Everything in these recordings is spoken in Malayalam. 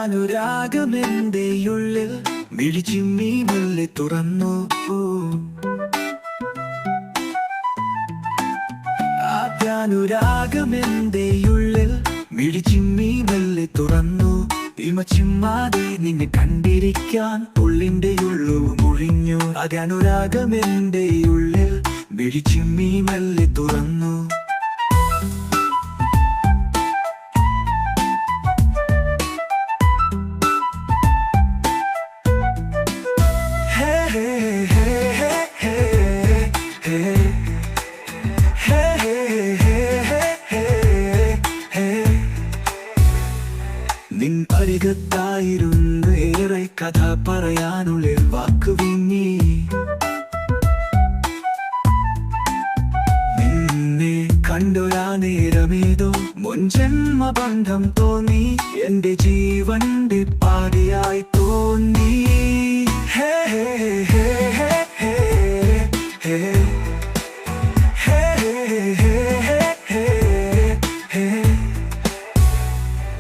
ആദ്യാനുരാഗമെന്റെ ഉള്ളിൽ മിഴിച്ചിമ്മി മെല്ലെ തുറന്നു. ആദ്യാനുരാഗമെന്റെ ഉള്ളിൽ മിഴിച്ചിമ്മി മെല്ലെ തുറന്നു. ഇമച്ചിമ്മാതെ നിന്നെ കണ്ടിരിക്കാൻ ഉള്ളിന്റെ ഉള്ളു മുഴിഞ്ഞു. ആദ്യാനുരാഗമെന്റെ ഉള്ളിൽ മിഴിച്ചിമ്മി മെല്ലെ തുറന്നു. നിൻ അരികത്തായിരുന്നു ഏറെ കഥ പറയാനുള്ളിൽ വാക്കു വിങ്ങി. നിന്നെ കണ്ടൊരാ നേരമേതോ മുൻജന്മ ബന്ധം തോന്നി. എന്റെ ജീവന്റെ പാതിയായി തോന്നി. ഹേ ഹേ ഹേ ഹേ ഹേ ഹേ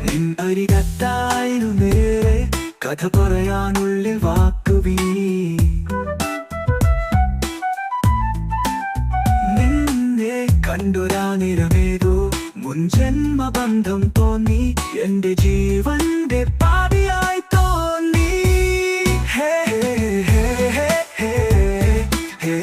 നിൻ അരികത്തായിരുന്നു നേരെ കഥ പറയാനുള്ളിൽ വാക്കു വിങ്ങി. നിന്നെ കണ്ടൊരാ നിറമേതോ മുൻജന്മ ബന്ധം തോന്നി. എന്റെ ജീവന്റെ പാതിയായി തോന്നി. ഹേ ഹേ ഹേ ഹേ ഹേ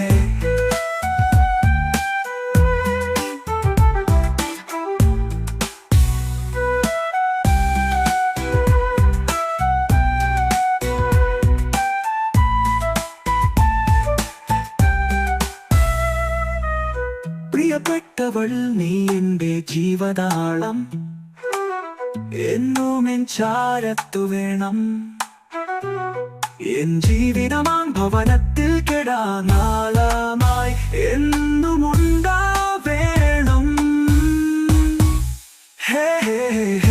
പ്രിയപ്പെട്ടവൾ നീ എന്റെ ജീവതാളം. എന്നും എൻ ചാരത്തു വേണം. എൻ ജീവിതമാം ഭവനത്തിൽ കെടാനാളമായി എന്നും ഉണ്ടാവേണം. ഹേ ഹേ